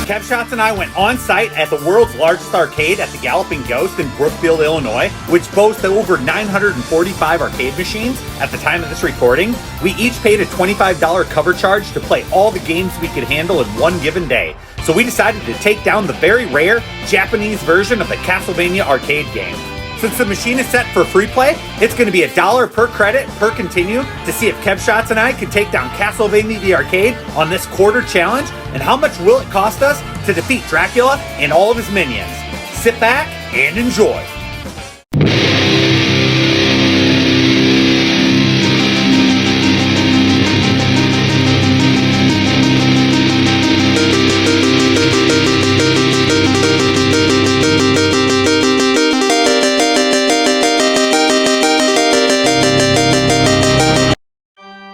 KevShotz and I went on site at the world's largest arcade at the Galloping Ghost in Brookfield, Illinois, which boasts over 945 arcade machines at the time of this recording. We each paid a $25 cover charge to play all the games we could handle in one given day. So we decided to take down the very rare Japanese version of the Castlevania arcade game. Since the machine is set for free play, it's going to be $1 per credit per continue to see if KevShotz and I can take down Castlevania The Arcade on this quarter challenge, and how much will it cost us to defeat Dracula and all of his minions. Sit back and enjoy.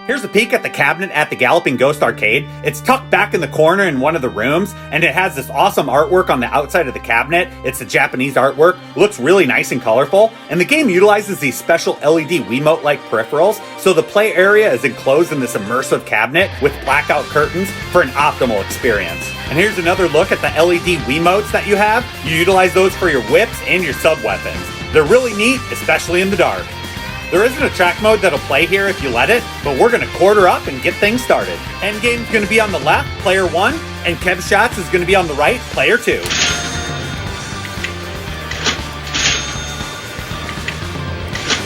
Here's a peek at the cabinet at the Galloping Ghost Arcade. It's tucked back in the corner in one of the rooms, and it has this awesome artwork on the outside of the cabinet. It's the Japanese artwork, looks really nice and colorful, and the game utilizes these special LED Wiimote-like peripherals, so the play area is enclosed in this immersive cabinet with blackout curtains for an optimal experience. And here's another look at the LED Wiimotes that you have. You utilize those for your whips and your sub-weapons. They're really neat, especially in the dark. There isn't a track mode that'll play here if you let it, but we're going to quarter up and get things started. Endgame's going to be on the left, player 1, and KevShotz is going to be on the right, player 2.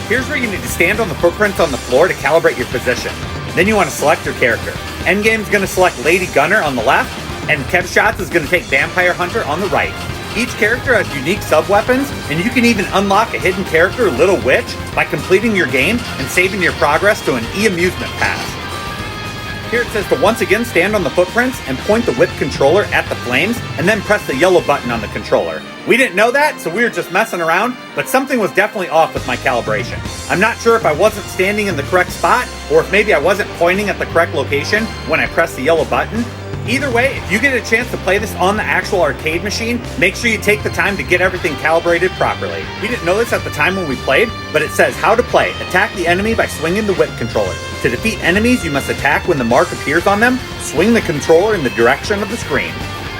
Here's where you need to stand on the footprints on the floor to calibrate your position. Then you want to select your character. Endgame's going to select Lady Gunner on the left, and KevShotz is going to take Vampire Hunter on the right. Each character has unique sub-weapons, and you can even unlock a hidden character, Little Witch, by completing your game and saving your progress to an e-amusement pass. Here it says to once again stand on the footprints and point the whip controller at the flames, and then press the yellow button on the controller. We didn't know that, so we were just messing around, but something was definitely off with my calibration. I'm not sure if I wasn't standing in the correct spot, or if maybe I wasn't pointing at the correct location when I pressed the yellow button. Either way, if you get a chance to play this on the actual arcade machine, make sure you take the time to get everything calibrated properly. We didn't know this at the time when we played, but it says how to play. Attack the enemy by swinging the whip controller. To defeat enemies, you must attack when the mark appears on them. Swing the controller in the direction of the screen.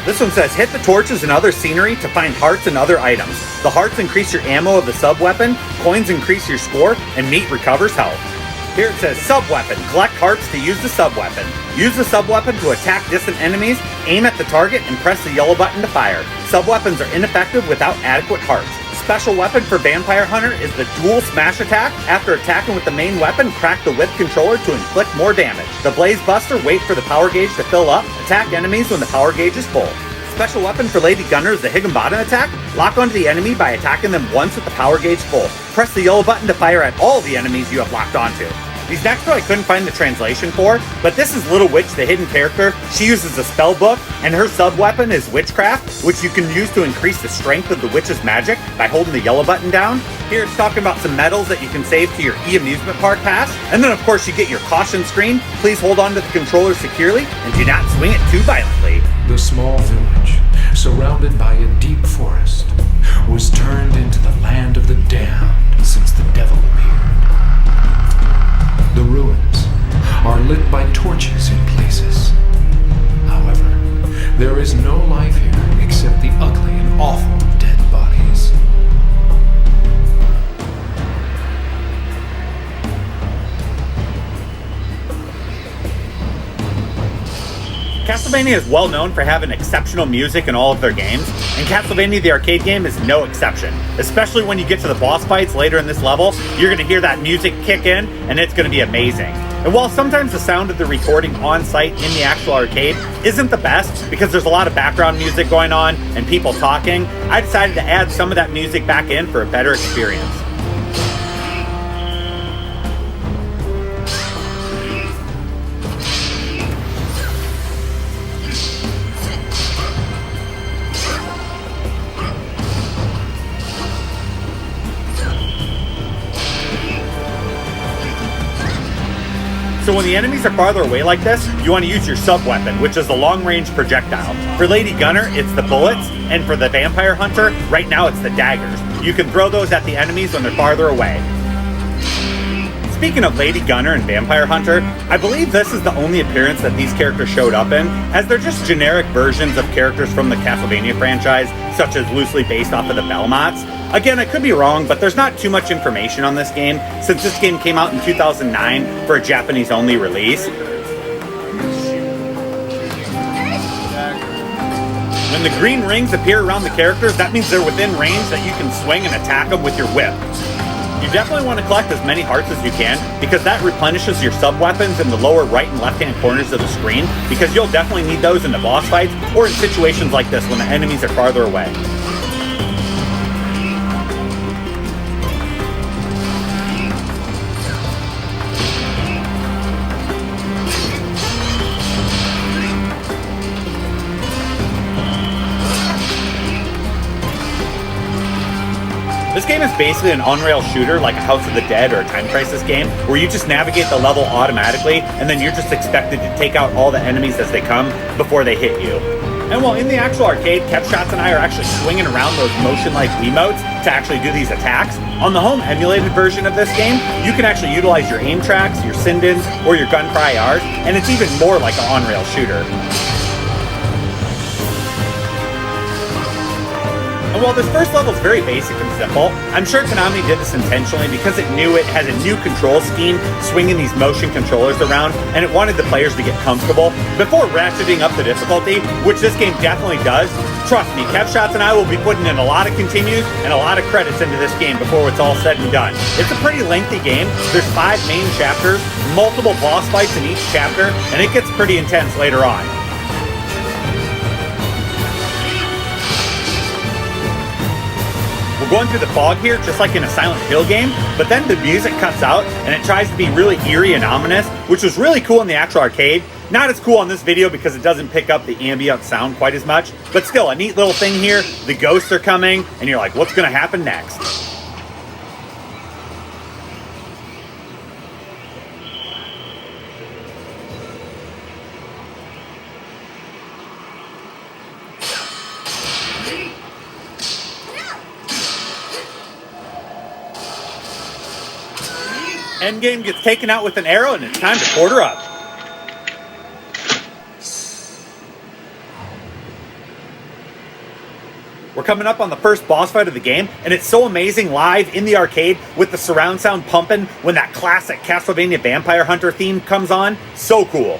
This one says hit the torches and other scenery to find hearts and other items. The hearts increase your ammo of the sub-weapon, coins increase your score, and meat recovers health. Here it says sub-weapon. Collect hearts to use the sub-weapon. Use the sub-weapon to attack distant enemies, aim at the target, and press the yellow button to fire. Sub-weapons are ineffective without adequate hearts. Special weapon for Vampire Hunter is the dual smash attack. After attacking with the main weapon, crack the whip controller to inflict more damage. The Blaze Buster, wait for the power gauge to fill up. Attack enemies when the power gauge is full. Special weapon for Lady Gunner is the Higginbottom attack. Lock onto the enemy by attacking them once with the power gauge full. Press the yellow button to fire at all the enemies you have locked onto. These next two I couldn't find the translation for, but this is Little Witch, the hidden character. She uses a spell book, and her sub-weapon is Witchcraft, which you can use to increase the strength of the witch's magic by holding the yellow button down. Here it's talking about some medals that you can save to your e-amusement park pass. And then of course you get your caution screen. Please hold on to the controller securely and do not swing it too violently. The small village, surrounded by a deep forest, was turned into the land of the damned since the devil appeared. The ruins are lit by torches in places. However, there is no life here except the ugly and awful dead bodies. Castlevania is well known for having exceptional music in all of their games, and Castlevania The Arcade game is no exception. Especially when you get to the boss fights later in this level, you're going to hear that music kick in, and it's going to be amazing. And while sometimes the sound of the recording on site in the actual arcade isn't the best, because there's a lot of background music going on and people talking, I decided to add some of that music back in for a better experience. So when the enemies are farther away like this, you want to use your sub-weapon, which is the long-range projectile. For Lady Gunner, it's the bullets, and for the Vampire Hunter, right now it's the daggers. You can throw those at the enemies when they're farther away. speaking of Lady Gunner and Vampire Hunter, I believe this is the only appearance that these characters showed up in, as they're just generic versions of characters from the Castlevania franchise, such as loosely based off of the Belmonts. Again, I could be wrong, but there's not too much information on this game, since this game came out in 2009 for a Japanese-only release. When the green rings appear around the characters, that means they're within range that you can swing and attack them with your whip. You definitely want to collect as many hearts as you can, because that replenishes your sub-weapons in the lower right and left-hand corners of the screen, because you'll definitely need those in the boss fights, or in situations like this when the enemies are farther away. This game is basically an on-rail shooter like a House of the Dead or a Time Crisis game, where you just navigate the level automatically, and then you're just expected to take out all the enemies as they come before they hit you. And while in the actual arcade, KevShotz and I are actually swinging around those motion-like Wiimotes to actually do these attacks, on the home emulated version of this game, you can actually utilize your aim tracks, your Sindens, or your gunfire IRs, and it's even more like an on-rail shooter. And while this first level is very basic and simple, I'm sure Konami did this intentionally because it knew it had a new control scheme swinging these motion controllers around, and it wanted the players to get comfortable before ratcheting up the difficulty, which this game definitely does. Trust me, KevShotz and I will be putting in a lot of continues and a lot of credits into this game before it's all said and done. It's a pretty lengthy game. There's 5 main chapters, multiple boss fights in each chapter, and it gets pretty intense later on. We're going through the fog here, just like in a Silent Hill game, but then the music cuts out and it tries to be really eerie and ominous, which was really cool in the actual arcade. Not as cool on this video because it doesn't pick up the ambient sound quite as much, but still a neat little thing here. The ghosts are coming and you're like, what's gonna happen next? Endgame gets taken out with an arrow and it's time to quarter up. We're coming up on the first boss fight of the game, and it's so amazing live in the arcade with the surround sound pumping when that classic Castlevania Vampire Hunter theme comes on. So cool.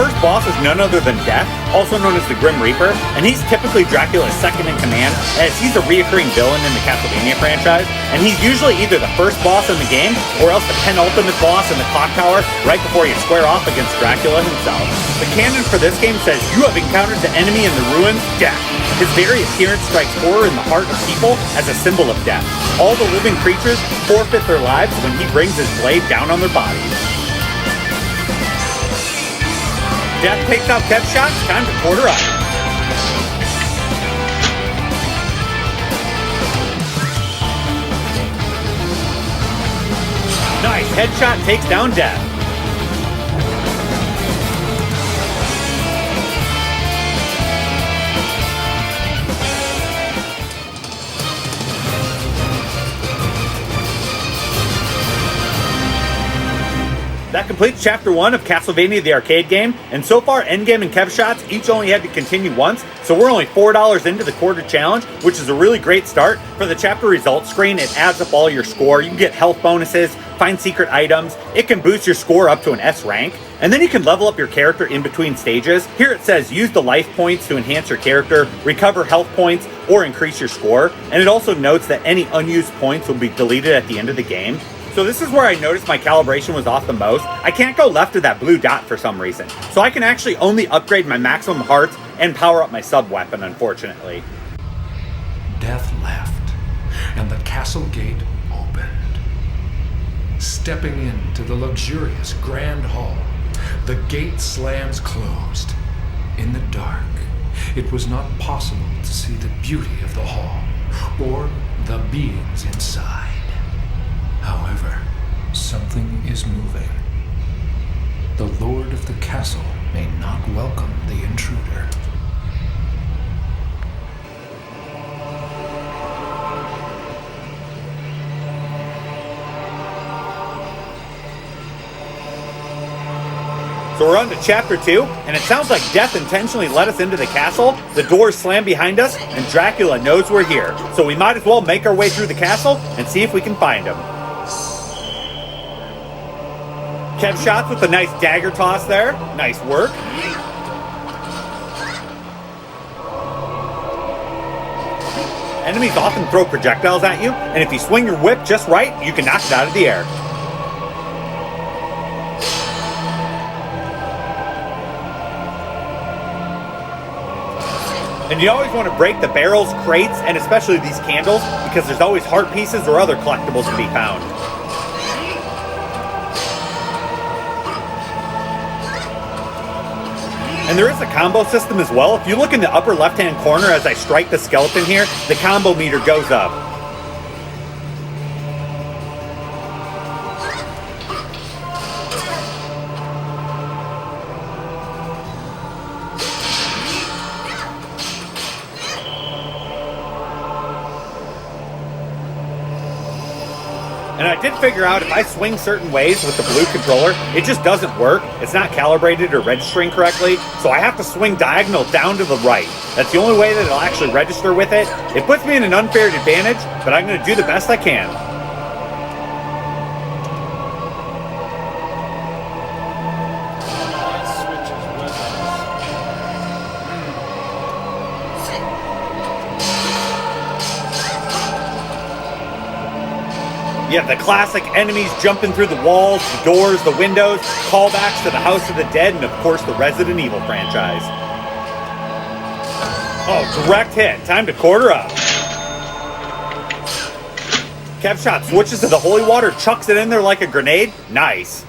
First boss is none other than Death, also known as the Grim Reaper, and he's typically Dracula's second in command, as he's a reoccurring villain in the Castlevania franchise, and he's usually either the first boss in the game, or else the penultimate boss in the clock tower, right before you square off against Dracula himself. The canon for this game says, you have encountered the enemy in the ruins, Death. His very appearance strikes horror in the heart of people as a symbol of death. All the living creatures forfeit their lives when he brings his blade down on their bodies. Death takes out KevShotz, time to quarter up. Nice, headshot takes down Death. That completes Chapter 1 of Castlevania The Arcade game, and so far Endgame and KevShotz each only had to continue once, so we're only $4 into the quarter challenge, which is a really great start. For the chapter results screen, it adds up all your score. You can get health bonuses, find secret items, it can boost your score up to an S rank, and then you can level up your character in between stages. Here it says use the life points to enhance your character, recover health points, or increase your score, and it also notes that any unused points will be deleted at the end of the game. So this is where I noticed my calibration was off the most. I can't go left of that blue dot for some reason. So I can actually only upgrade my maximum hearts and power up my sub-weapon, unfortunately. Death left, and the castle gate opened. Stepping into the luxurious grand hall, the gate slams closed. In the dark, it was not possible to see the beauty of the hall or the beings inside. However, something is moving. The lord of the castle may not welcome the intruder. So we're on to chapter 2, and it sounds like Death intentionally let us into the castle, the doors slam behind us, and Dracula knows we're here. So we might as well make our way through the castle and see if we can find him. KevShotz with a nice dagger toss there. Nice work. Enemies often throw projectiles at you, and if you swing your whip just right, you can knock it out of the air. And you always want to break the barrels, crates, and especially these candles, because there's always heart pieces or other collectibles to be found. And there is a combo system as well. If you look in the upper left-hand corner as I strike the skeleton here, the combo meter goes up. And I did figure out if I swing certain ways with the blue controller, it just doesn't work. It's not calibrated or registering correctly, so I have to swing diagonal down to the right. That's the only way that it'll actually register with it. It puts me in an unfair advantage, but I'm going to do the best I can. You have the classic enemies jumping through the walls, the doors, the windows, callbacks to the House of the Dead, and of course the Resident Evil franchise. Oh, direct hit. Time to quarter up. KevShotz switches to the holy water, chucks it in there like a grenade. Nice.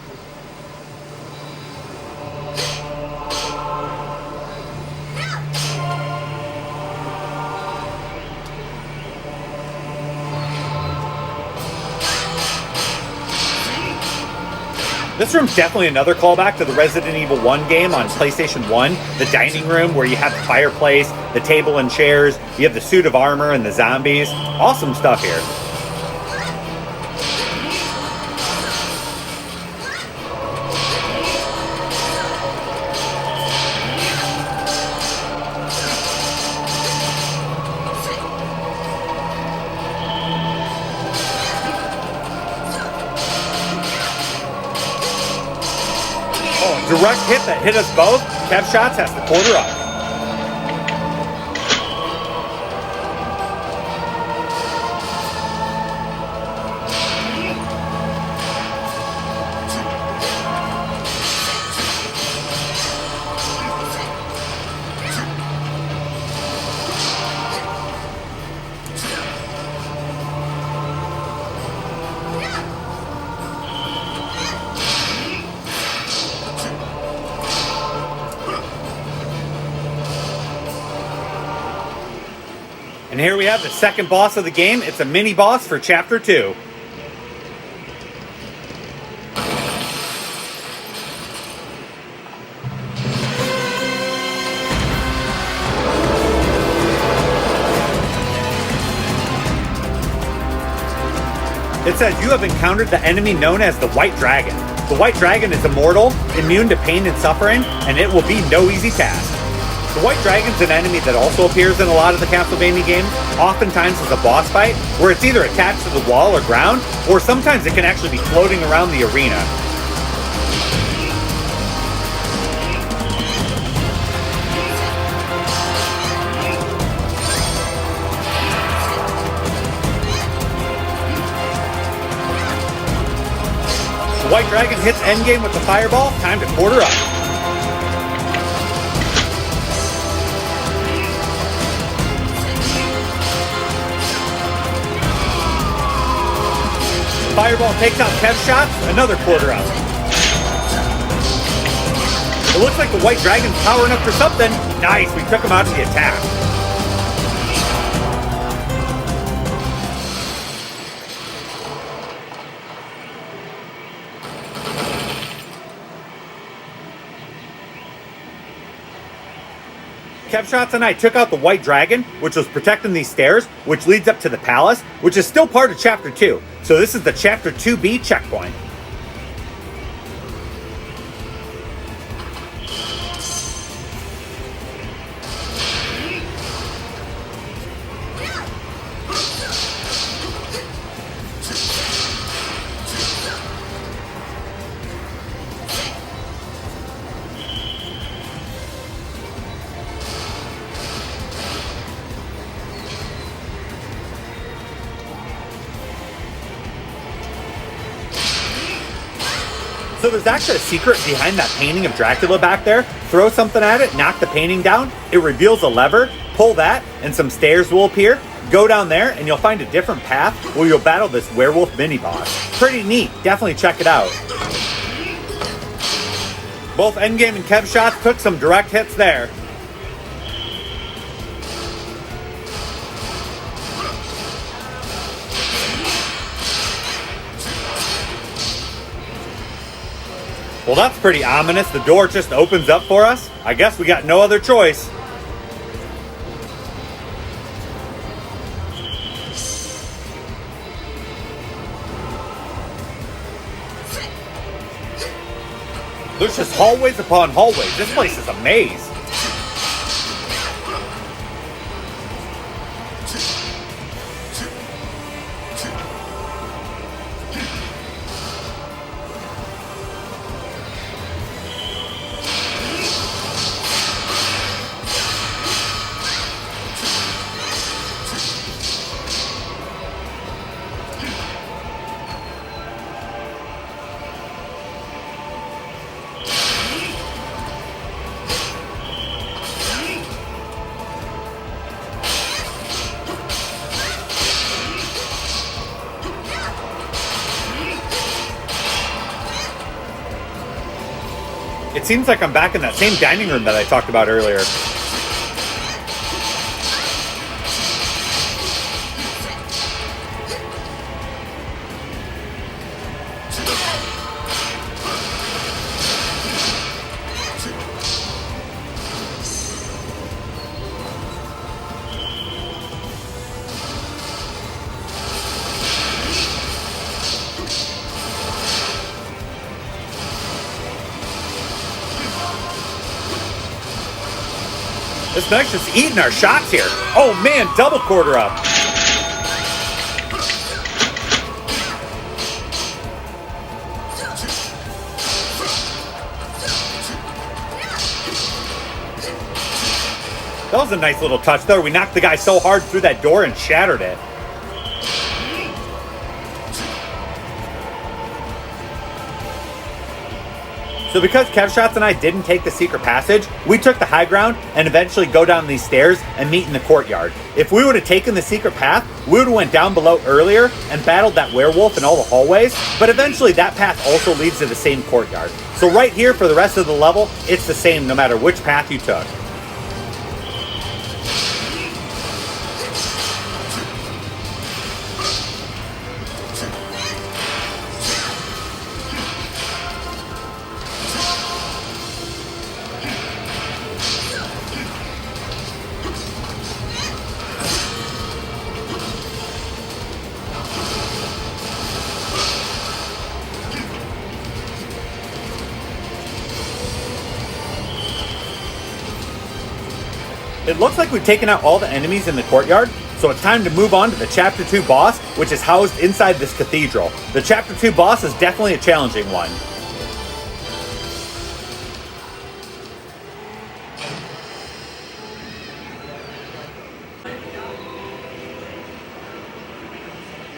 This room's definitely another callback to the Resident Evil 1 game on PlayStation 1. The dining room where you have the fireplace, the table and chairs, you have the suit of armor and the zombies. Awesome stuff here. Direct hit that hit us both. KevShotz has to quarter up. And here we have the second boss of the game. It's a mini boss for Chapter 2. It says you have encountered the enemy known as the White Dragon. The White Dragon is immortal, immune to pain and suffering, and it will be no easy task. The White Dragon's an enemy that also appears in a lot of the Castlevania games, oftentimes as a boss fight, where it's either attached to the wall or ground, or sometimes it can actually be floating around the arena. White Dragon hits Endgame with the fireball. Time to quarter up. Fireball takes out KevShotz. Another quarter up. It looks like the White Dragon's powering up for something. Nice, we took him out of the attack. KevShotz and I took out the White Dragon, which was protecting these stairs, which leads up to the palace, which is still part of Chapter 2. So this is the Chapter 2B checkpoint. So there's actually a secret behind that painting of Dracula back there. Throw something at it, knock the painting down, it reveals a lever, pull that, and some stairs will appear. Go down there, and you'll find a different path where you'll battle this werewolf mini-boss. Pretty neat, definitely check it out. Both Endgame and KevShotz took some direct hits there. Well, that's pretty ominous. The door just opens up for us. I guess we got no other choice. There's just hallways upon hallways. This place is a maze. It seems like I'm back in that same dining room that I talked about earlier. This knife's just eating our shots here. Oh man, double quarter up. That was a nice little touch though. We knocked the guy so hard through that door and shattered it. So because KevShotz and I didn't take the secret passage, we took the high ground and eventually go down these stairs and meet in the courtyard. If we would have taken the secret path, we would have went down below earlier and battled that werewolf in all the hallways, but eventually that path also leads to the same courtyard. So right here for the rest of the level, it's the same no matter which path you took. It looks like we've taken out all the enemies in the courtyard, so it's time to move on to the Chapter 2 boss, which is housed inside this cathedral. The Chapter 2 boss is definitely a challenging one.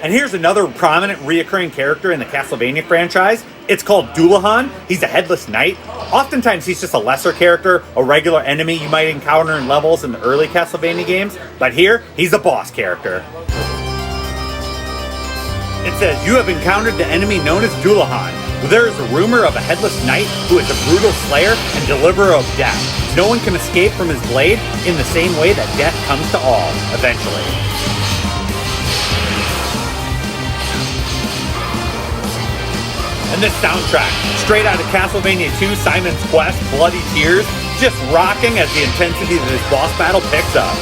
And here's another prominent reoccurring character in the Castlevania franchise, It's called Dullahan. He's a headless knight. Oftentimes he's just a lesser character, a regular enemy you might encounter in levels in the early Castlevania games, but here, he's a boss character. It says, you have encountered the enemy known as Dullahan. There is a rumor of a headless knight who is a brutal slayer and deliverer of death. No one can escape from his blade in the same way that death comes to all, eventually. And this soundtrack, straight out of Castlevania 2 Simon's Quest, Bloody Tears, just rocking as the intensity of this boss battle picks up.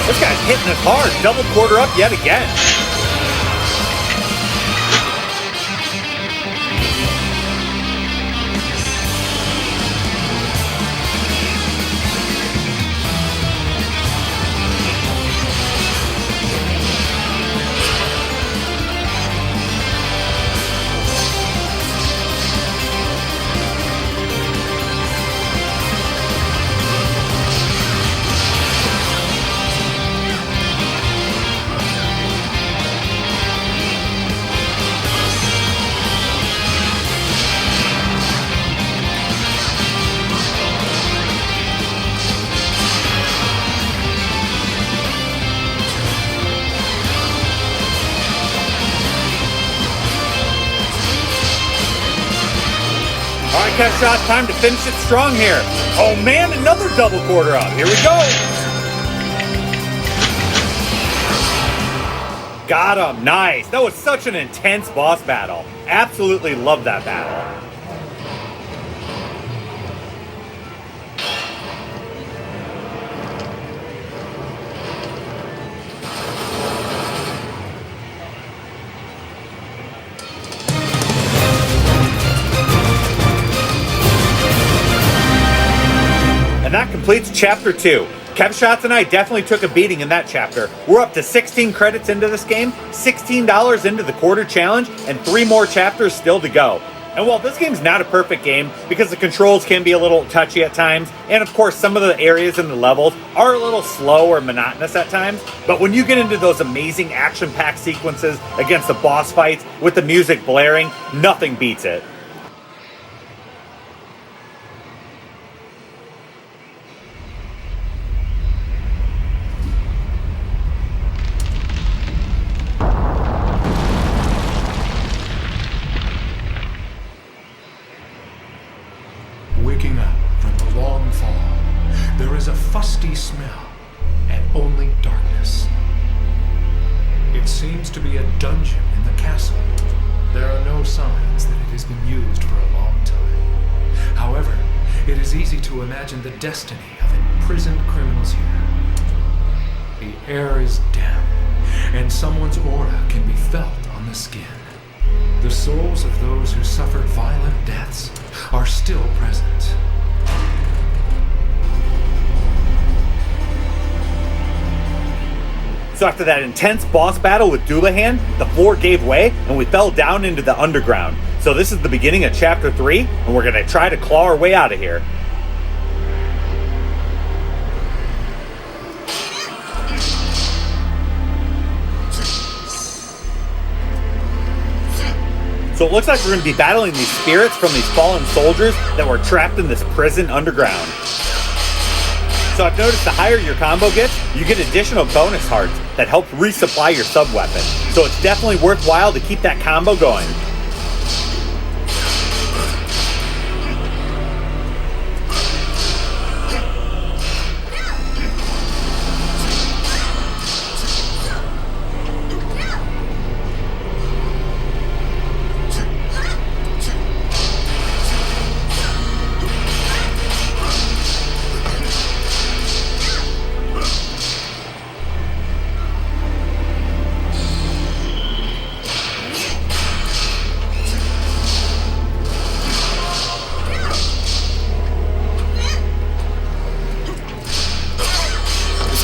This guy's hitting us hard, double quarter up yet again. Alright, KevShotz, time to finish it strong here. Oh man, another double quarter up. Here we go. Got him. Nice. That was such an intense boss battle. Absolutely love that battle. And that completes Chapter 2. KevShotz and I definitely took a beating in that chapter. We're up to 16 credits into this game, $16 into the quarter challenge, and 3 more chapters still to go. And while this game's not a perfect game, because the controls can be a little touchy at times, and of course some of the areas in the levels are a little slow or monotonous at times, but when you get into those amazing action-packed sequences against the boss fights with the music blaring, nothing beats it. Waking up from the long fall, there is a fusty smell and only darkness. It seems to be a dungeon in the castle. There are no signs that it has been used for a long time. However, it is easy to imagine the destiny of imprisoned criminals here. The air is damp, and someone's aura can be felt on the skin. The souls of those who suffered violent deaths are still present. So after that intense boss battle with Dullahan, the floor gave way and we fell down into the underground. So this is the beginning of Chapter 3, and we're going to try to claw our way out of here. So it looks like we're going to be battling these spirits from these fallen soldiers that were trapped in this prison underground. So I've noticed the higher your combo gets, you get additional bonus hearts that help resupply your sub-weapon. So it's definitely worthwhile to keep that combo going.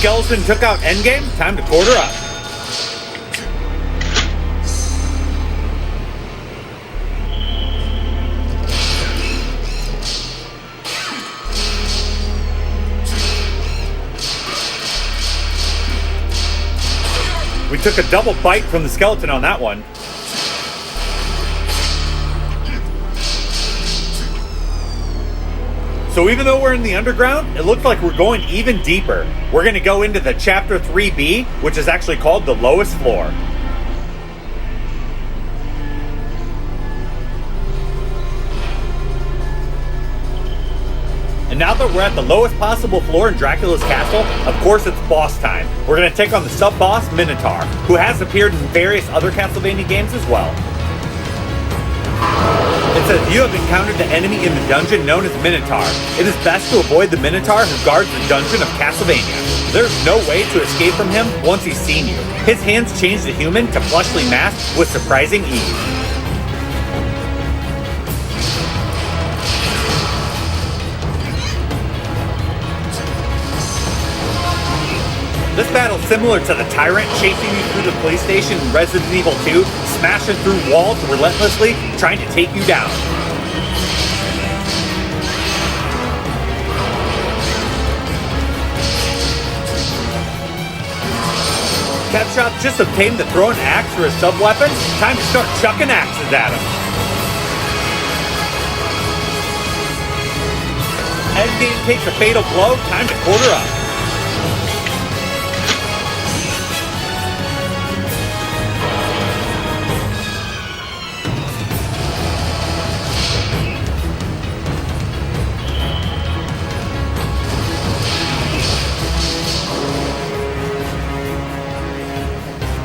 skeleton took out Endgame, time to quarter up. We took a double bite from the skeleton on that one. So even though we're in the underground, it looks like we're going even deeper. We're going to go into the Chapter 3B, which is actually called the lowest floor. And now that we're at the lowest possible floor in Dracula's castle, of course it's boss time. We're going to take on the sub-boss Minotaur, who has appeared in various other Castlevania games as well. It says you have encountered the enemy in the dungeon known as Minotaur. It is best to avoid the Minotaur who guards the dungeon of Castlevania. There's no way to escape from him once he's seen you. His hands change the human to fleshly mask with surprising ease. This battle's similar to the Tyrant chasing you through the police station in Resident Evil 2, smashing through walls relentlessly, trying to take you down. KevShotz just obtained the throwing axe for his sub-weapon. Time to start chucking axes at him. Endgame takes a fatal blow. Time to quarter up.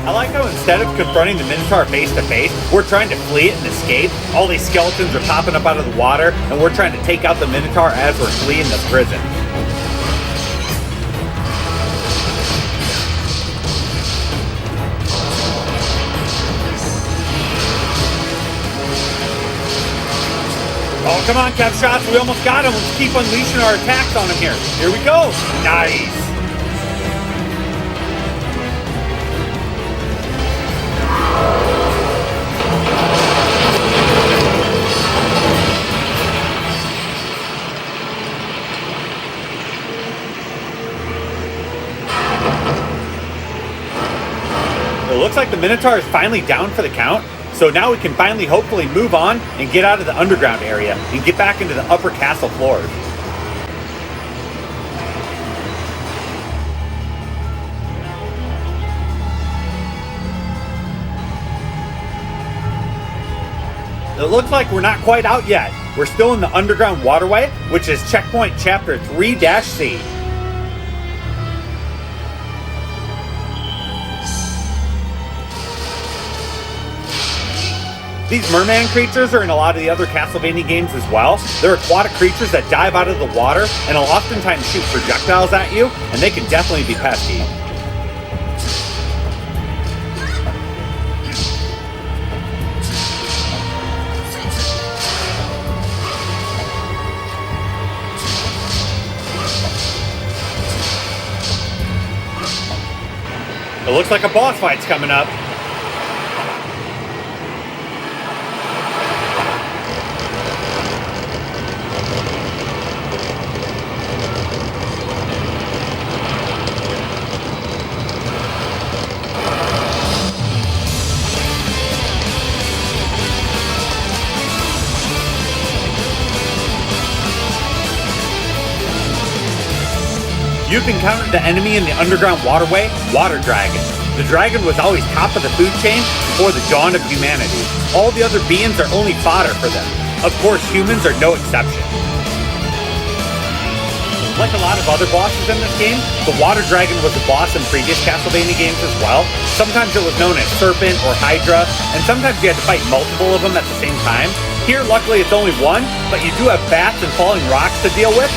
I like how instead of confronting the Minotaur face to face, we're trying to flee it and escape. All these skeletons are popping up out of the water, and we're trying to take out the Minotaur as we're fleeing the prison. Oh, come on, KevShotz, we almost got him. Let's keep unleashing our attacks on him here. Here we go. Nice. It looks like the Minotaur is finally down for the count, so now we can finally hopefully move on and get out of the underground area and get back into the upper castle floors. It looks like we're not quite out yet. We're still in the underground waterway, which is checkpoint chapter 3-C. These merman creatures are in a lot of the other Castlevania games as well. They're aquatic creatures that dive out of the water and will oftentimes shoot projectiles at you, and they can definitely be pesky. It looks like a boss fight's coming up. You've encountered the enemy in the underground waterway, Water Dragon. The dragon was always top of the food chain before the dawn of humanity. All the other beings are only fodder for them. Of course, humans are no exception. Like a lot of other bosses in this game, the Water Dragon was a boss in previous Castlevania games as well. Sometimes it was known as Serpent or Hydra, and sometimes you had to fight multiple of them at the same time. Here, luckily, it's only one, but you do have bats and falling rocks to deal with.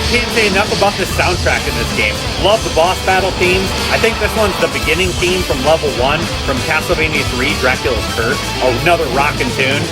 can't say enough about this soundtrack in this game. Love the boss battle themes. I think this one's the beginning theme from level 1 from Castlevania 3, Dracula's Curse. Another rockin' tune.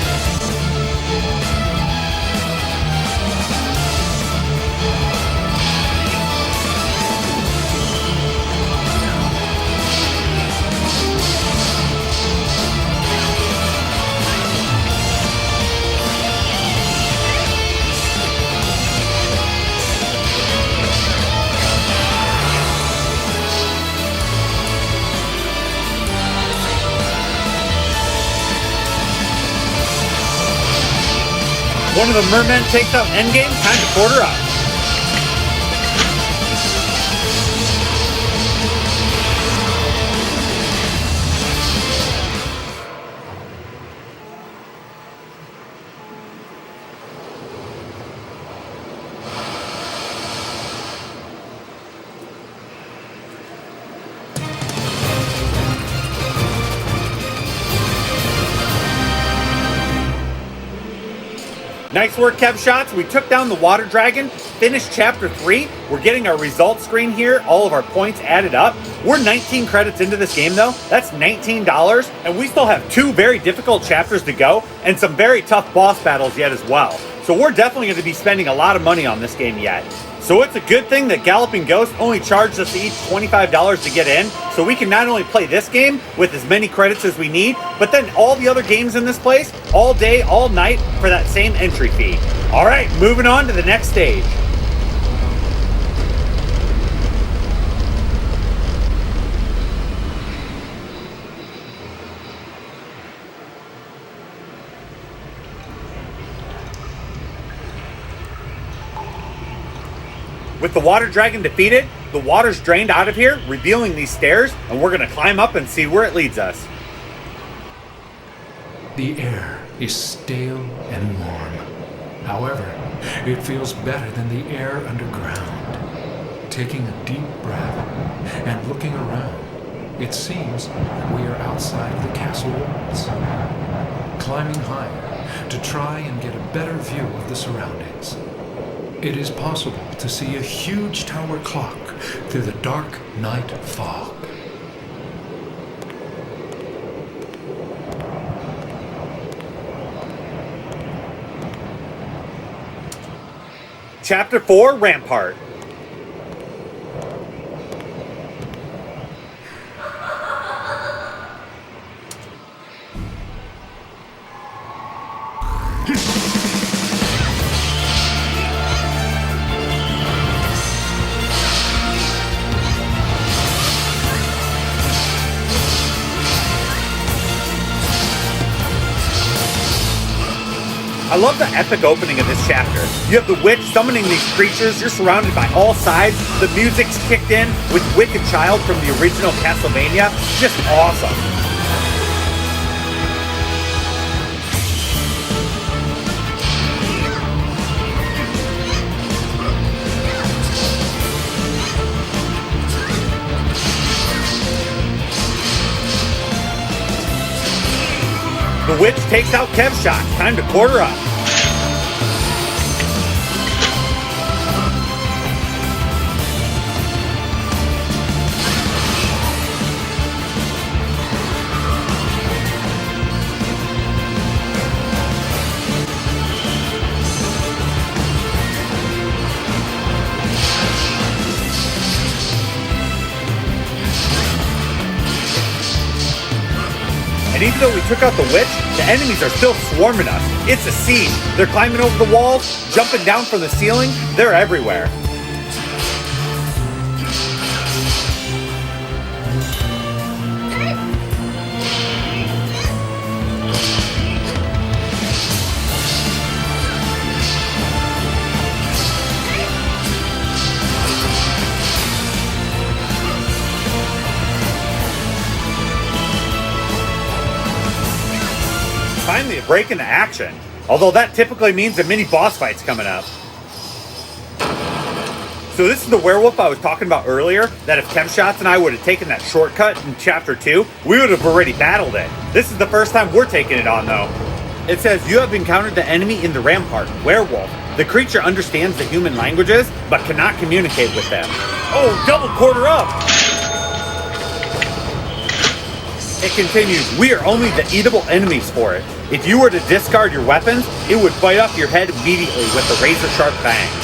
One of the mermen takes out Endgame, time to quarter up. Nice work, KevShotz. We took down the water dragon, finished chapter 3. We're getting our results screen here, all of our points added up. We're 19 credits into this game though. That's $19, and we still have 2 very difficult chapters to go and some very tough boss battles yet as well. So we're definitely going to be spending a lot of money on this game yet. So it's a good thing that Galloping Ghost only charged us each $25 to get in, so we can not only play this game with as many credits as we need, but then all the other games in this place, all day, all night, for that same entry fee. Alright, moving on to the next stage. With the water dragon defeated, the water's drained out of here, revealing these stairs, and we're going to climb up and see where it leads us. The air is stale and warm. However, it feels better than the air underground. Taking a deep breath and looking around, it seems we are outside of the castle walls. Climbing higher to try and get a better view of the surroundings. It is possible to see a huge tower clock through the dark night fog. Chapter 4, Rampart. I love the epic opening of this chapter. You have the witch summoning these creatures, you're surrounded by all sides, the music's kicked in with Wicked Child from the original Castlevania. Just awesome. The witch takes out KevShotz. Time to quarter up. And even though we took out the witch, the enemies are still swarming us. It's a siege. They're climbing over the walls, jumping down from the ceiling. They're everywhere. Finally a break into action, although that typically means a mini boss fight's coming up. So this is the werewolf I was talking about earlier, that if KevShotz and I would have taken that shortcut in chapter 2, we would have already battled it. This is the first time we're taking it on though. It says, you have encountered the enemy in the rampart, werewolf. The creature understands the human languages, but cannot communicate with them. Oh, double quarter up! It continues, we are only the eatable enemies for it. If you were to discard your weapons, it would bite off your head immediately with the razor-sharp fangs.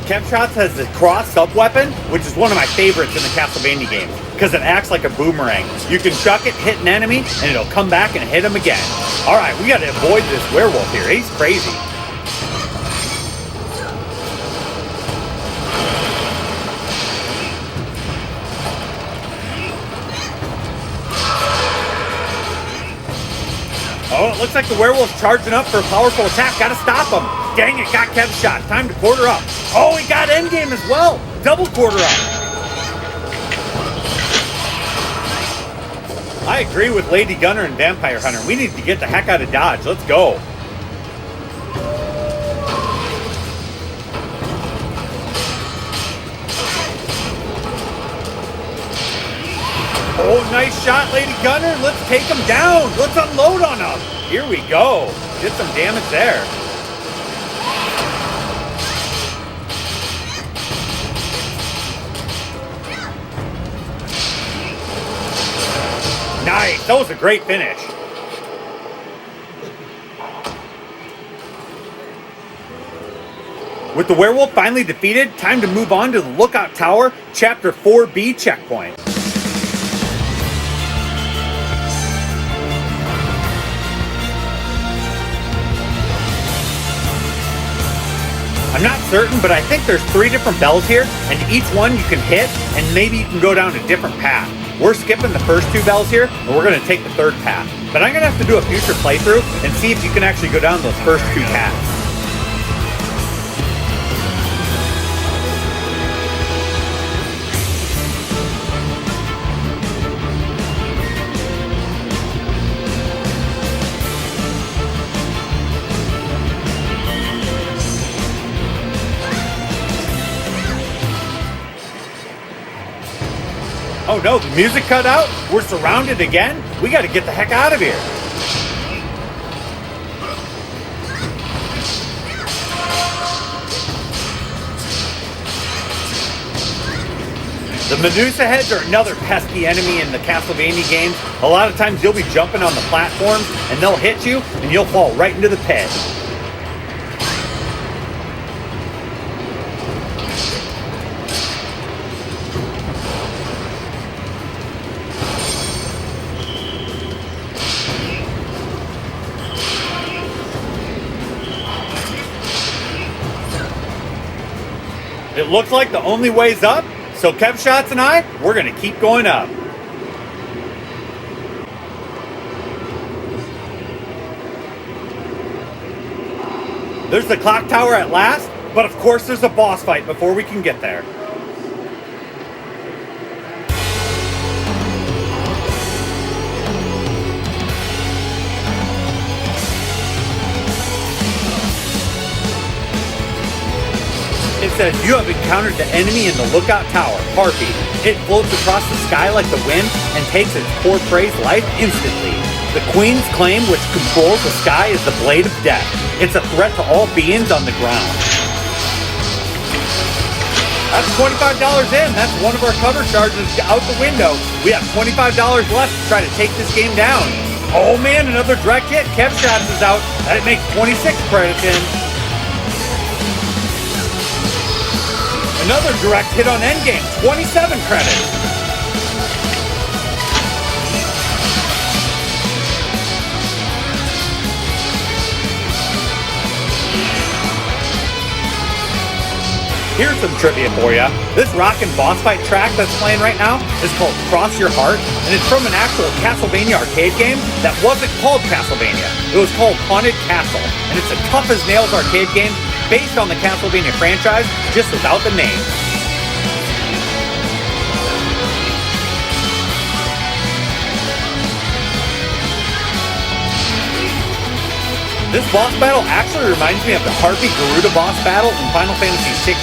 KevShotz has the cross sub-weapon, which is one of my favorites in the Castlevania games, because it acts like a boomerang. You can chuck it, hit an enemy, and it'll come back and hit him again. Alright, we gotta avoid this werewolf here. He's crazy. Oh, it looks like the werewolf's charging up for a powerful attack. Gotta stop him. Dang it, got KevShotz. Time to quarter up. Oh, he got Endgame as well. Double quarter up. I agree with Lady Gunner and Vampire Hunter. We need to get the heck out of Dodge. Let's go. Oh, nice shot, Lady Gunner. Let's take him down. Let's unload on him. Here we go. Did some damage there. Nice. That was a great finish. With the werewolf finally defeated, time to move on to the Lookout Tower, Chapter 4B checkpoint. I'm not certain, but I think there's 3 different bells here, and each one you can hit, and maybe you can go down a different path. We're skipping the first 2 bells here, and we're going to take the 3rd path. But I'm going to have to do a future playthrough and see if you can actually go down those first 2 paths. Oh no, the music cut out? We're surrounded again? We gotta get the heck out of here. The Medusa heads are another pesky enemy in the Castlevania games. A lot of times you'll be jumping on the platforms and they'll hit you and you'll fall right into the pit. It looks like the only way's up, so KevShotz and I, we're gonna keep going up. There's the clock tower at last, but of course there's a boss fight before we can get there. It says, you have encountered the enemy in the Lookout Tower, Harpy. It floats across the sky like the wind and takes its poor prey's life instantly. The Queen's claim, which controls the sky, is the Blade of Death. It's a threat to all beings on the ground. That's $25 in. That's one of our cover charges out the window. We have $25 left to try to take this game down. Oh man, another direct hit. KevShotz is out. That makes 26 credits in. Another direct hit on Endgame, 27 credits. Here's some trivia for you. This rockin' boss fight track that's playing right now is called Cross Your Heart, and it's from an actual Castlevania arcade game that wasn't called Castlevania. It was called Haunted Castle, and it's a tough-as-nails arcade game based on the Castlevania franchise, just without the name. This boss battle actually reminds me of the Harpy Garuda boss battle in Final Fantasy 16.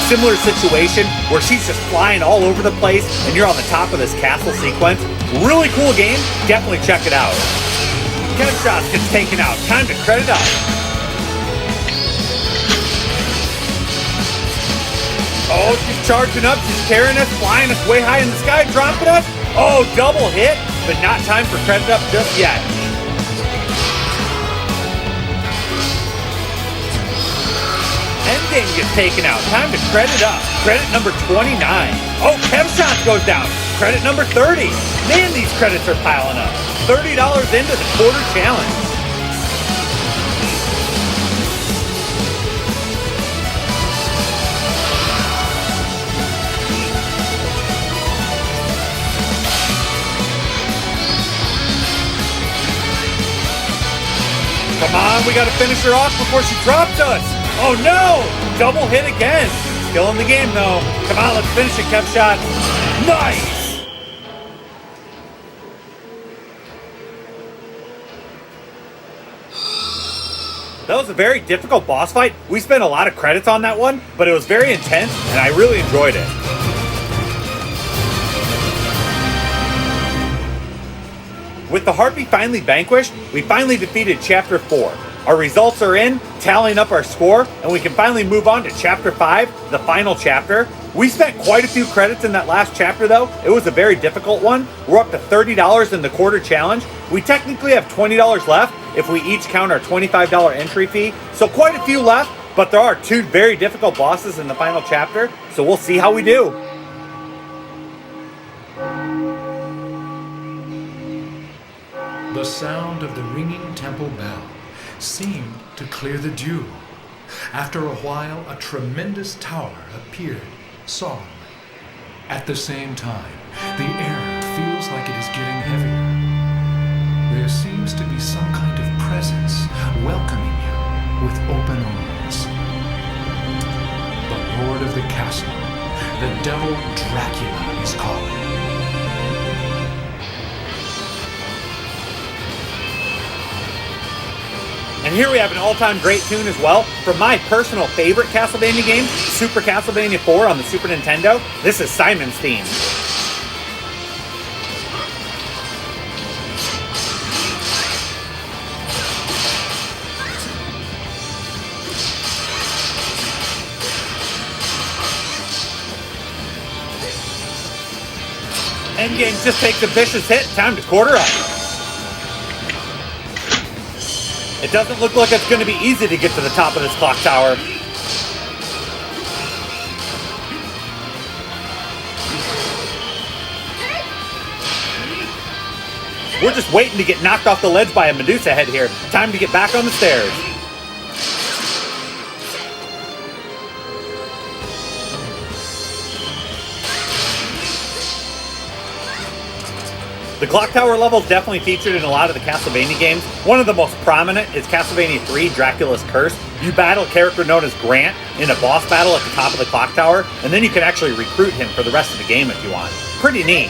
Similar situation where she's just flying all over the place and you're on the top of this castle sequence. Really cool game. Definitely check it out. KevShotz gets taken out. Time to credit up. Oh, she's charging up. She's carrying us, flying us way high in the sky, dropping us. Oh, double hit, but not time for credit up just yet. Endgame gets taken out. Time to credit up. Credit number 29. Oh, KevShotz goes down. Credit number 30. Man, these credits are piling up. $30 into the quarter challenge. Come on, we gotta finish her off before she drops us. Oh no! Double hit again. Still in the game though. Come on, let's finish it, KevShotz. Nice! That was a very difficult boss fight. We spent a lot of credits on that one, but it was very intense and I really enjoyed it. With the Harpy finally vanquished, we finally defeated Chapter 4. Our results are in, tallying up our score, and we can finally move on to Chapter 5, the final chapter. We spent quite a few credits in that last chapter though. It was a very difficult one. We're up to $30 in the quarter challenge. We technically have $20 left if we each count our $25 entry fee. So quite a few left, but there are 2 very difficult bosses in the final chapter, so we'll see how we do. The sound of the ringing temple bell seemed to clear the dew. After a while, a tremendous tower appeared solemnly. At the same time, the air feels like it is getting heavier. There seems to be some kind of presence welcoming you with open arms. The lord of the castle, the devil Dracula, is calling. And here we have an all-time great tune as well from my personal favorite Castlevania game, Super Castlevania 4 on the Super Nintendo. This is Simon's theme. Endgame just takes a vicious hit. Time to quarter up. It doesn't look like it's going to be easy to get to the top of this clock tower. We're just waiting to get knocked off the ledge by a Medusa head here. Time to get back on the stairs. The clock tower level is definitely featured in a lot of the Castlevania games. One of the most prominent is Castlevania 3, Dracula's Curse. You battle a character known as Grant in a boss battle at the top of the clock tower, and then you can actually recruit him for the rest of the game if you want. Pretty neat.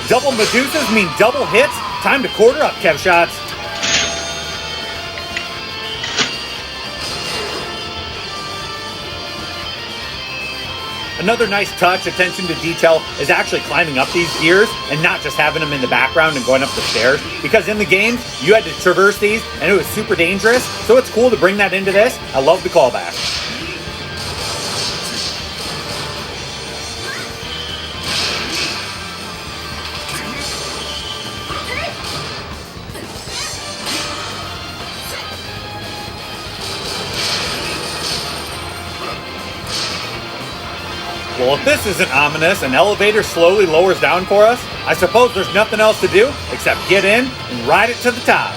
Double Medusas mean double hits. Time to quarter up, KevShotz. Another nice touch, attention to detail, is actually climbing up these gears and not just having them in the background and going up the stairs. Because in the games, you had to traverse these and it was super dangerous. So it's cool to bring that into this. I love the callback. Well, if this isn't ominous, an elevator slowly lowers down for us, I suppose there's nothing else to do except get in and ride it to the top.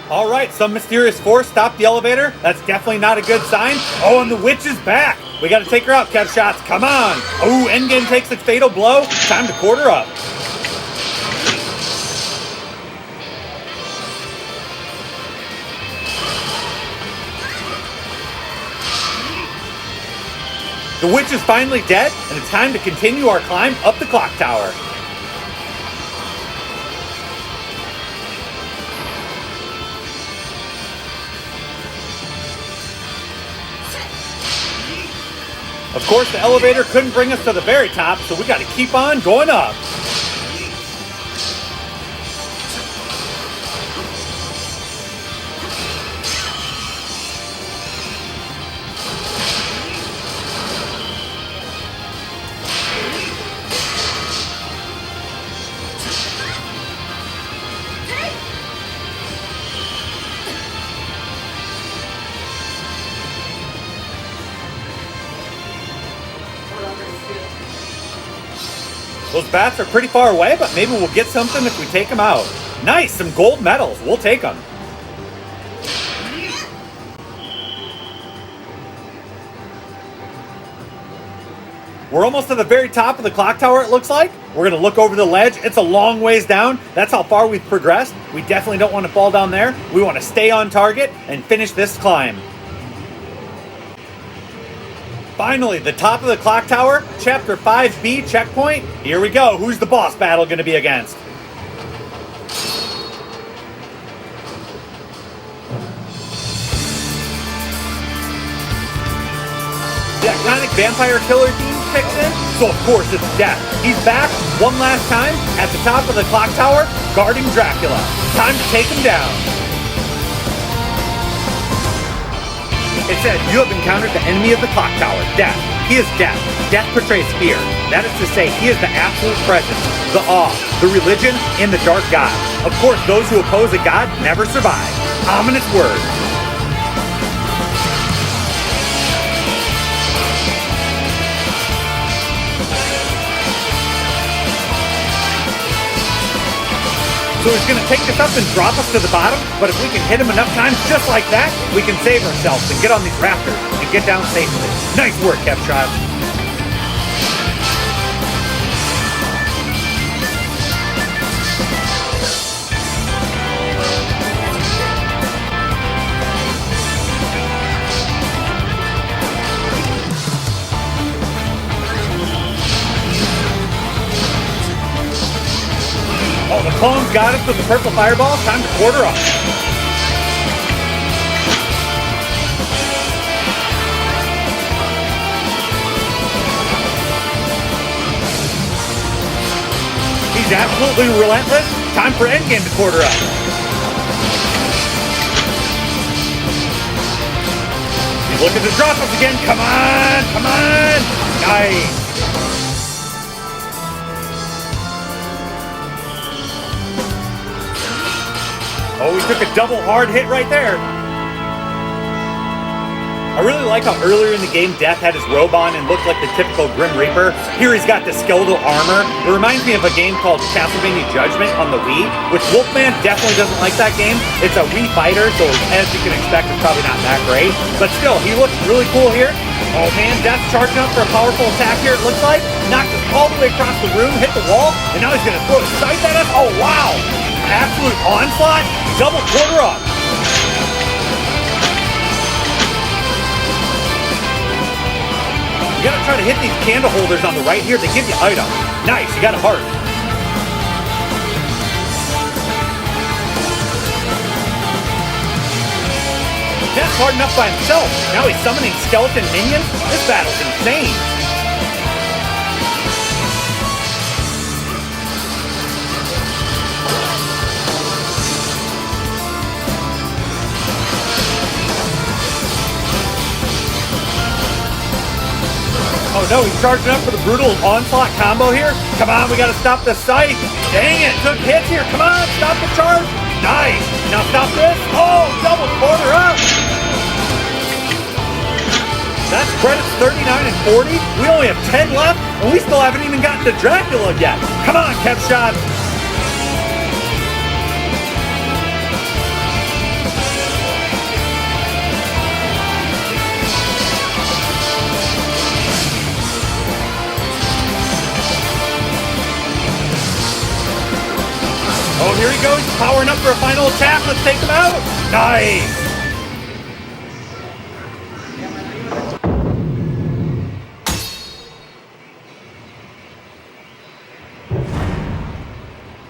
All right, some mysterious force stopped the elevator. That's definitely not a good sign. Oh, and the witch is back. We got to take her out, KevShotz. Come on. Oh, Endgame takes its fatal blow. Time to quarter up. The witch is finally dead, and it's time to continue our climb up the clock tower. Of course, the elevator couldn't bring us to the very top, so we got to keep on going up. Those bats are pretty far away, but maybe we'll get something if we take them out. Nice, some gold medals. We'll take them. We're almost to the very top of the clock tower, it looks like. We're going to look over the ledge. It's a long ways down. That's how far we've progressed. We definitely don't want to fall down there. We want to stay on target and finish this climb. Finally, the top of the clock tower, Chapter 5B checkpoint. Here we go. Who's the boss battle going to be against? The iconic vampire killer theme kicks in, so of course it's Death. He's back one last time at the top of the clock tower, guarding Dracula. Time to take him down. It says, you have encountered the enemy of the clock tower, Death. He is Death. Death portrays fear. That is to say, he is the absolute presence, the awe, the religion, and the dark god. Of course, those who oppose a god never survive. Ominous words. So he's going to take this up and drop us to the bottom, but if we can hit him enough times just like that, we can save ourselves and get on these rafters and get down safely. Nice work, KevShotz. Oh, the clone's got us with the purple fireball. Time to quarter up. He's absolutely relentless. Time for Endgame to quarter up. He's looking to drop us again. Come on, come on. Nice. Oh, we took a double hard hit right there. I really like how earlier in the game Death had his robe on and looked like the typical Grim Reaper. Here he's got the skeletal armor. It reminds me of a game called Castlevania Judgment on the Wii, which Wolfman definitely doesn't like that game. It's a Wii fighter, so as you can expect, it's probably not that great. But still, he looks really cool here. Oh man, Death's charging up for a powerful attack here, it looks like. Knocked us all the way across the room, hit the wall, and now he's gonna throw a sight at us. Oh wow! Absolute onslaught, double quarter up. You gotta try to hit these candle holders on the right here. They give you items. Nice, you got a heart. Death's hard enough by himself. Now he's summoning skeleton minions. This battle's insane. Oh no, he's charging up for the brutal onslaught combo here. Come on, we gotta stop the scythe. Dang it, took hits here. Come on, stop the charge. Nice. Now stop this. Oh, double quarter up. That's credits 39 and 40. We only have 10 left, and we still haven't even gotten to Dracula yet. Come on, KevShotz. go, he's powering up for a final attack. Let's take him out. Nice.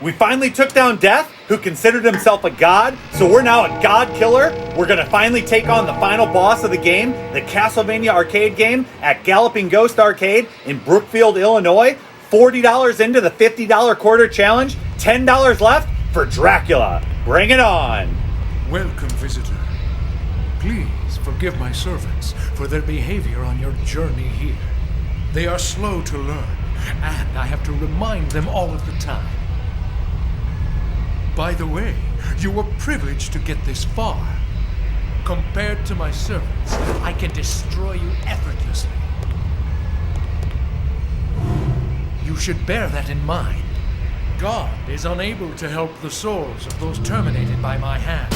We finally took down Death, who considered himself a god, so we're now a god killer. We're gonna finally take on the final boss of the game, the Castlevania Arcade game, at Galloping Ghost Arcade in Brookfield, Illinois. $40 into the $50 quarter challenge, $10 left for Dracula. Bring it on. Welcome, visitor. Please forgive my servants for their behavior on your journey here. They are slow to learn, and I have to remind them all of the time. By the way, you were privileged to get this far. Compared to my servants, I can destroy you effortlessly. You should bear that in mind. God is unable to help the souls of those terminated by my hand.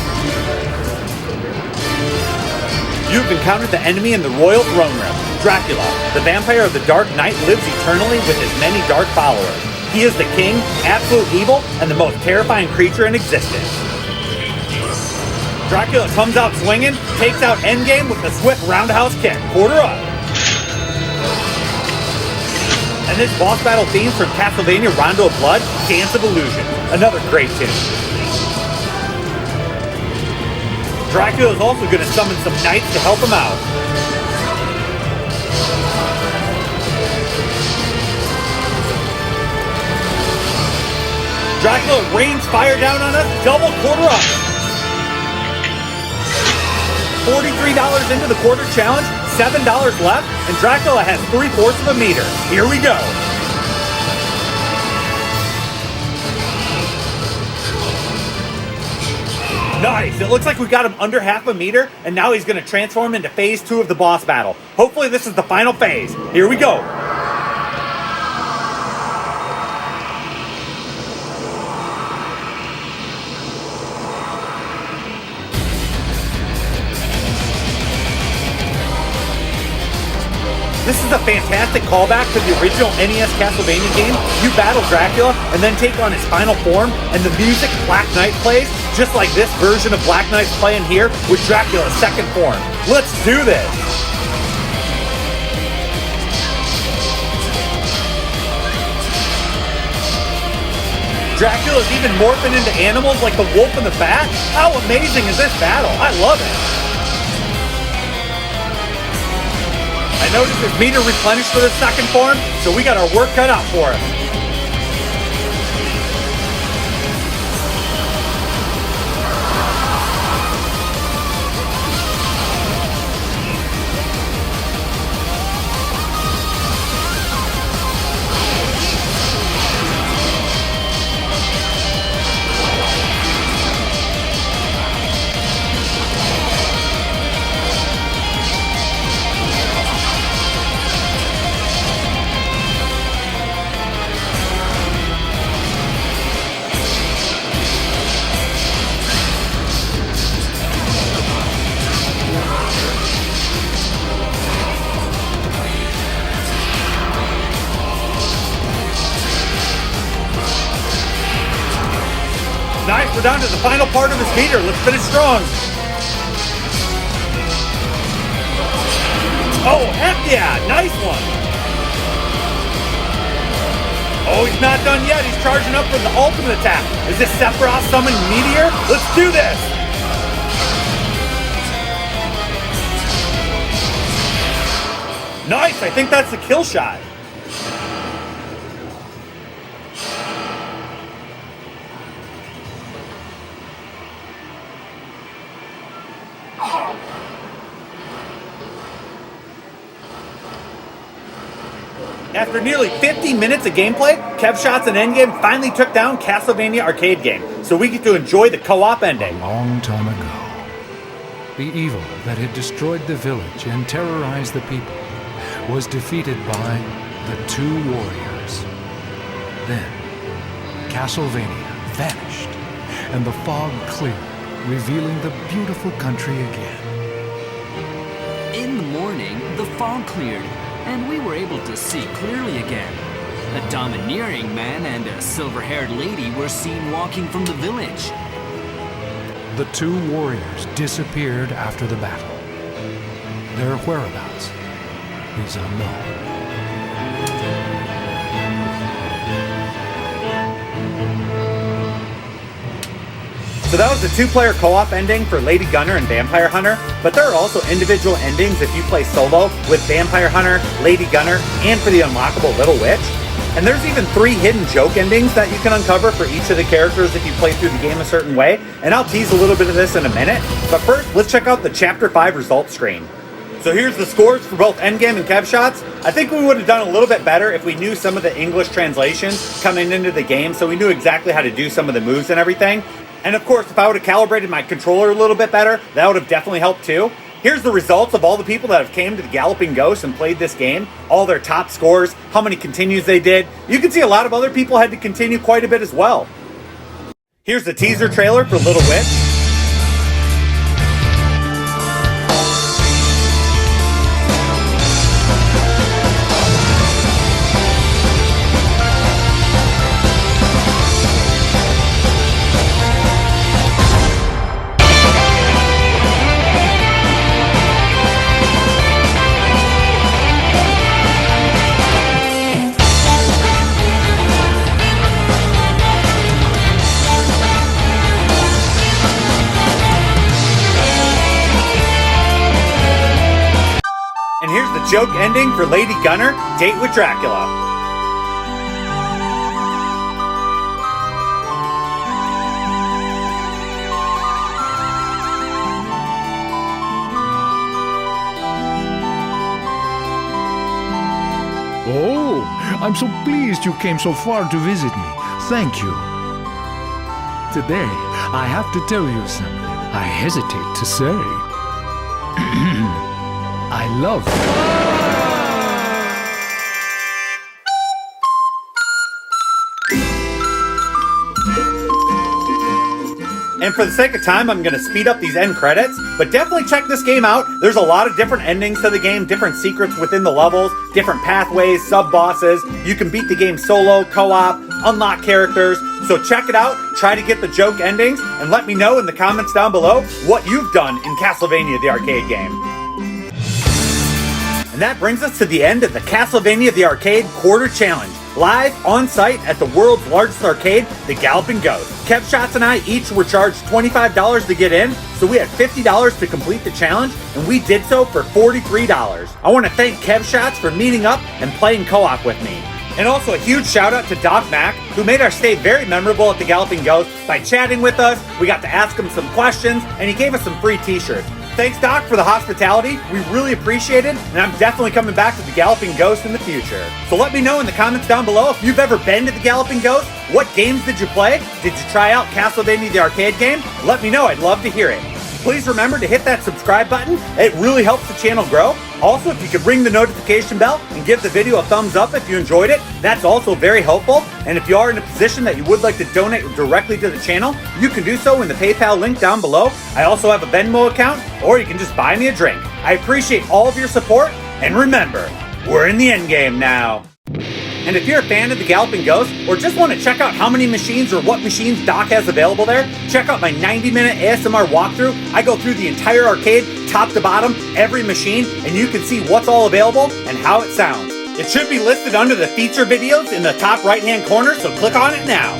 You've encountered the enemy in the royal throne room. Dracula, the vampire of the Dark Knight, lives eternally with his many dark followers. He is the king, absolute evil, and the most terrifying creature in existence. Dracula comes out swinging, takes out Endgame with a swift roundhouse kick. Quarter up. And this boss battle theme from Castlevania Rondo of Blood, Dance of Illusion. Another great tune. Dracula is also going to summon some knights to help him out. Dracula rains fire down on us, double quarter up. $43 into the quarter challenge, $7 left, and Dracula has 3/4 of a meter. Here we go. Nice, it looks like we got him under half a meter, and now he's gonna transform into phase 2 of the boss battle. Hopefully this is the final phase. Here we go. This is a fantastic callback to the original NES Castlevania game. You battle Dracula and then take on his final form, and the music Black Knight plays, just like this version of Black Knight's playing here with Dracula's second form. Let's do this! Dracula's even morphing into animals like the wolf and the bat. How amazing is this battle? I love it. I noticed his meter replenished for the second form, so we got our work cut out for us. Nice, we're down to the final part of his meter. Let's finish strong. Oh, heck yeah, nice one. Oh, he's not done yet. He's charging up for the ultimate attack. Is this Sephiroth summoned meteor? Let's do this. Nice, I think that's the kill shot. After nearly 50 minutes of gameplay, KevShotz and Endgame finally took down Castlevania Arcade game, so we get to enjoy the co-op ending. A long time ago, the evil that had destroyed the village and terrorized the people was defeated by the two warriors. Then, Castlevania vanished, and the fog cleared, revealing the beautiful country again. In the morning, the fog cleared, and we were able to see clearly again. A domineering man and a silver-haired lady were seen walking from the village. The two warriors disappeared after the battle. Their whereabouts is unknown. So that was the two-player co-op ending for Lady Gunner and Vampire Hunter, but there are also individual endings if you play solo with Vampire Hunter, Lady Gunner, and for the unlockable Little Witch. And there's even 3 hidden joke endings that you can uncover for each of the characters if you play through the game a certain way, and I'll tease a little bit of this in a minute. But first, let's check out the Chapter 5 results screen. So here's the scores for both Endgame and KevShotz. I think we would have done a little bit better if we knew some of the English translations coming into the game, so we knew exactly how to do some of the moves and everything. And of course, if I would have calibrated my controller a little bit better, that would have definitely helped too. Here's the results of all the people that have came to the Galloping Ghost and played this game, all their top scores, how many continues they did. You can see a lot of other people had to continue quite a bit as well. Here's the teaser trailer for Little Witch. And here's the joke ending for Lady Gunner, Date with Dracula. Oh, I'm so pleased you came so far to visit me. Thank you. Today, I have to tell you something I hesitate to say. I love you. And for the sake of time, I'm going to speed up these end credits, but definitely check this game out. There's a lot of different endings to the game, different secrets within the levels, different pathways, sub-bosses. You can beat the game solo, co-op, unlock characters. So check it out, try to get the joke endings, and let me know in the comments down below what you've done in Castlevania The Arcade game. And that brings us to the end of the Castlevania The Arcade Quarter Challenge. Live on site at the world's largest arcade, the Galloping Ghost. KevShotz and I each were charged $25 to get in, so we had $50 to complete the challenge, and we did so for $43. I want to thank KevShotz for meeting up and playing co-op with me. And also a huge shout out to Doc Mack, who made our stay very memorable at the Galloping Ghost by chatting with us. We got to ask him some questions, and he gave us some free t-shirts. Thanks, Doc, for the hospitality. We really appreciate it, and I'm definitely coming back to the Galloping Ghost in the future. So let me know in the comments down below if you've ever been to the Galloping Ghost. What games did you play? Did you try out Castlevania The Arcade game? Let me know. I'd love to hear it. Please remember to hit that subscribe button. It really helps the channel grow. Also, if you could ring the notification bell and give the video a thumbs up if you enjoyed it, that's also very helpful. And if you are in a position that you would like to donate directly to the channel, you can do so in the PayPal link down below. I also have a Venmo account, or you can just buy me a drink. I appreciate all of your support, and remember, we're in the endgame now. And if you're a fan of the Galloping Ghost, or just want to check out how many machines or what machines Doc has available there, check out my 90-minute ASMR walkthrough. I go through the entire arcade, top to bottom, every machine, and you can see what's all available and how it sounds. It should be listed under the feature videos in the top right-hand corner, so click on it now.